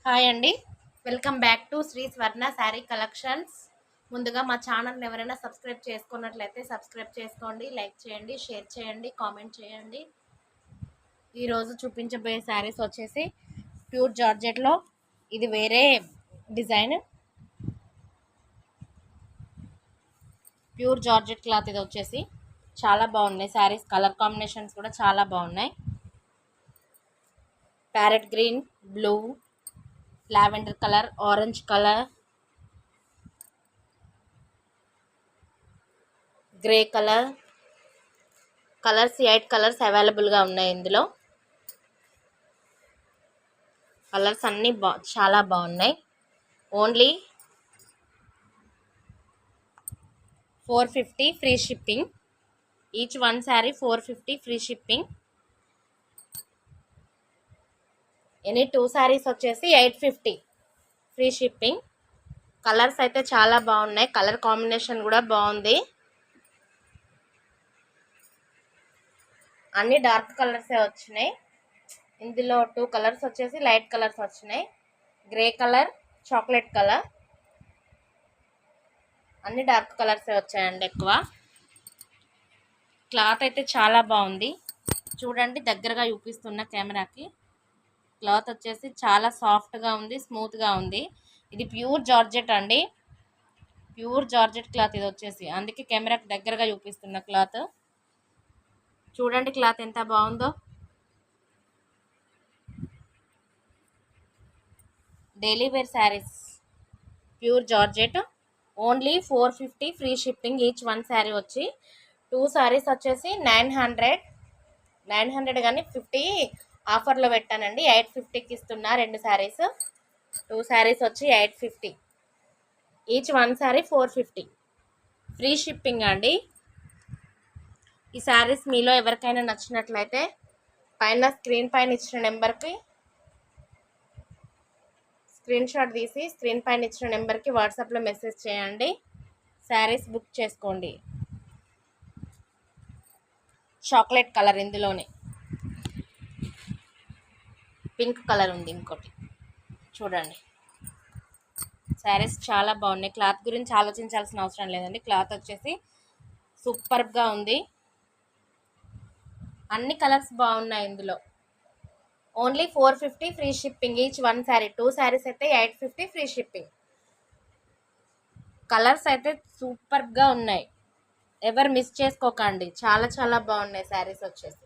Hi అండి. Welcome back to Shri Swarna sari collections. ముందుగా మా ఛానల్ని ఎవరైనా సబ్స్క్రైబ్ చేసుకున్నట్లయితే సబ్స్క్రైబ్ చేసుకోండి, లైక్ చేయండి, షేర్ చేయండి, కామెంట్ చేయండి. ఈరోజు చూపించబోయే శారీస్ వచ్చేసి ప్యూర్ జార్జెట్లో. ఇది వేరే డిజైన్, ప్యూర్ జార్జెట్ క్లాత్. ఇది వచ్చేసి చాలా బాగున్నాయి శారీస్. కలర్ కాంబినేషన్స్ కూడా చాలా బాగున్నాయి. Parrot green, blue, lavender colour, orange colour, grey colour, colours 8 colours అవైలబుల్గా ఉన్నాయి. ఇందులో కలర్స్ అన్నీ చాలా బాగున్నాయి. Only 450 free shipping. Each one sari 450 free shipping. Any 2 saris వచ్చేసి 850 ఫ్రీ షిప్పింగ్. కలర్స్ అయితే చాలా బాగున్నాయి. కలర్ కాంబినేషన్ కూడా బాగుంది. అన్ని డార్క్ కలర్సే వచ్చినాయి. ఇందులో 2 కలర్స్ వచ్చేసి లైట్ కలర్స్ వచ్చినాయి. Grey colour, chocolate colour. అన్ని డార్క్ కలర్సే వచ్చాయండి ఎక్కువ. క్లాత్ అయితే చాలా బాగుంది. చూడండి, దగ్గరగా చూపిస్తున్న కెమెరాకి. క్లాత్ వచ్చేసి చాలా సాఫ్ట్గా ఉంది, స్మూత్గా ఉంది. ఇది ప్యూర్ జార్జెట్ అండి. ప్యూర్ జార్జెట్ క్లాత్ ఇది వచ్చేసి, అందుకే కెమెరాకి దగ్గరగా చూపిస్తున్న క్లాత్. చూడండి క్లాత్ ఎంత బాగుందో. Daily wear saris, pure georgette. Only 450 free shipping. Each one sari వచ్చి 2 శారీస్ వచ్చేసి 900 కానీ 50 ఆఫర్లో పెట్టానండి. 850కి ఇస్తున్నా 2 శారీస్. 2 శారీస్ వచ్చి 850. Each one sari 450 free shipping అండి. ఈ శారీస్ మీలో ఎవరికైనా నచ్చినట్లయితే పైన స్క్రీన్ పైన ఇచ్చిన నెంబర్కి స్క్రీన్ షాట్ తీసి స్క్రీన్ పైన ఇచ్చిన నెంబర్కి వాట్సాప్లో మెసేజ్ చేయండి. శారీస్ బుక్ చేసుకోండి. చాక్లెట్ కలర్, ఇందులోనే పింక్ కలర్ ఉంది ఇంకోటి. చూడండి, శారీస్ చాలా బాగున్నాయి. క్లాత్ గురించి ఆలోచించాల్సిన అవసరం లేదండి. క్లాత్ వచ్చేసి సూపర్గా ఉంది. అన్ని కలర్స్ బాగున్నాయి ఇందులో. Only 450 free shipping. Each one sari. 2 saris అయితే 850 ఫ్రీ షిప్పింగ్. కలర్స్ అయితే సూపర్గా ఉన్నాయి. ఎవరు మిస్ చేసుకోకండి. చాలా చాలా బాగున్నాయి శారీస్ వచ్చేసి.